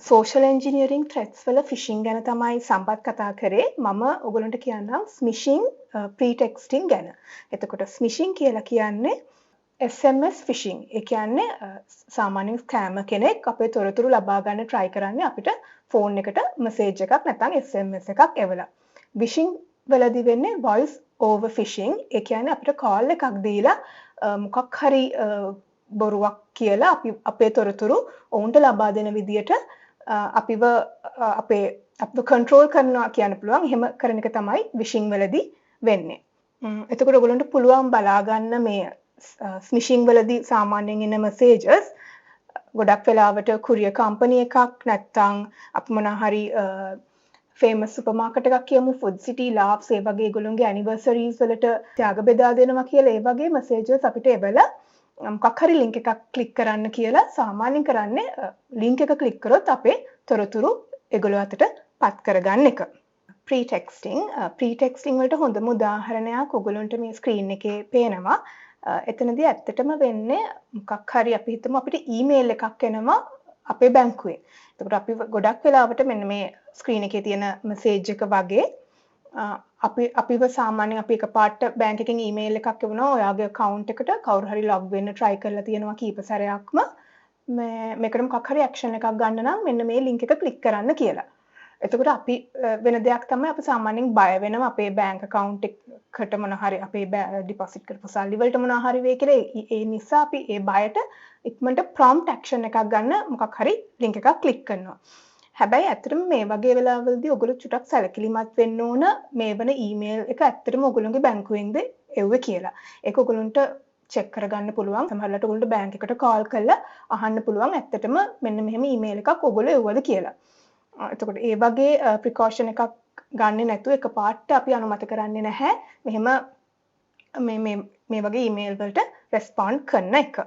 Social engineering ත්‍රෙට්ස් වල ෆිෂිං ගැන තමයි සම්පත් කතා කරේ. මම ඔයගොල්ලන්ට කියන්නම් ස්මිෂිං ප්‍රීටෙක්ස්ටිං ගැන. එතකොට ස්මිෂිං කියලා කියන්නේ SMS ෆිෂිං. ඒ කියන්නේ සාමාන්‍යයෙන් ස්කෑමර් කෙනෙක් අපේ තොරතුරු ලබා ගන්න try කරන්නේ අපිට ෆෝන් එකට මැසේජ් එකක් නැත්නම් SMS එකක් එවලා. විෂිං වලදී වෙන්නේ voice over phishing. ඒ කියන්නේ අපිට කෝල් එකක් දීලා මොකක් හරි බොරුවක් කියලා අපේ තොරතුරු ඔවුන්ට ලබා දෙන විදියට අපිව කන්ට්‍රෝල් කරනවා කියන්න පුළුවන්. එහෙම කරන එක තමයි විෂිං වලදී වෙන්නේ. එතකොට ඔයගොල්ලන්ට පුළුවන් බලා ගන්න මේ ස්මිෂිං වලදී සාමාන්‍යයෙන් එන මැසේජස් ගොඩක් වෙලාවට කුරියර් කම්පැනි එකක් නැත්නම් අපි මොනවා හරි ෆේමස් සුපර් මාකට් එකක් කියමු, ෆුඩ් සිටි, ලාබ්ස් ඒ වගේ ඒගොල්ලන්ගේ ඇනිවර්සරිස් වලට ත්‍යාග බෙදා දෙනවා කියලා ඒ වගේ මැසේජස් අපිට එවලා මොකක් හරි ලින්ක් එකක් ක්ලික් කරන්න කියලා සාමාන්‍යයෙන් කරන්නේ ලින්ක් එක ක්ලික් කරොත් අපේ තොරතුරු ඒගොල්ලෝ අතට පත් කරගන්න එක. ප්‍රීටෙක්ස්ටිං වලට හොඳම උදාහරණයක් ඔයගොල්ලන්ට මේ ස්ක්‍රීන් එකේ පේනවා. එතනදී ඇත්තටම වෙන්නේ මොකක් හරි අපි හිතමු අපිට ඊමේල් එකක් එනවා අපේ බැංකුවේ. එතකොට අපි ගොඩක් වෙලාවට මෙන්න මේ ස්ක්‍රීන් එකේ තියෙන මැසේජ් එක වගේ අපිව සාමාන්‍යයෙන් අපි එකපාරට බැංක් එකෙන් ඊමේල් එකක් එවනවා ඔයාගේ account එකට කවුරු හරි log වෙන්න try කරලා තියෙනවා කීප සැරයක්ම මේකට මොකක් හරි action එකක් ගන්න නම් මෙන්න මේ link එක click කරන්න කියලා. එතකොට අපි වෙන දෙයක් තමයි අපි සාමාන්‍යයෙන් බය වෙනවා අපේ බැංක් account එකට මොන හරි අපේ deposit කරපු සල්ලි වලට මොනවා හරි වෙයි කියලා. ඒ නිසා අපි ඒ බයට ඉක්මනට prompt action එකක් ගන්න මොකක් හරි link එකක් click කරනවා. හැබැයි ඇත්තටම මේ වගේ වෙලාවලදී ඔයගොල්ලෝ චුටක් සැලකිලිමත් වෙන්න ඕන මේ වන ඊමේල් එක ඇත්තටම ඔයගොල්ලෝගේ බැංකුවෙන්ද එව්වේ කියලා. ඒක ඔයගොල්ලන්ට චෙක් කරගන්න පුළුවන්. සමහරවිට ඔයගොල්ලන්ට බැංක් එකට කෝල් කරලා අහන්න පුළුවන් ඇත්තටම මෙන්න මෙහෙම ඊමේල් එකක් ඔයගොල්ලෝ එව්වද කියලා. එතකොට ඒ වගේ ප්‍රිකෝෂන් එකක් ගන්නේ නැතුව එකපාරට අපි අනුමත කරන්නේ නැහැ මෙහෙම මේ වගේ ඊමේල් වලට රෙස්පොන්ඩ් කරන එක.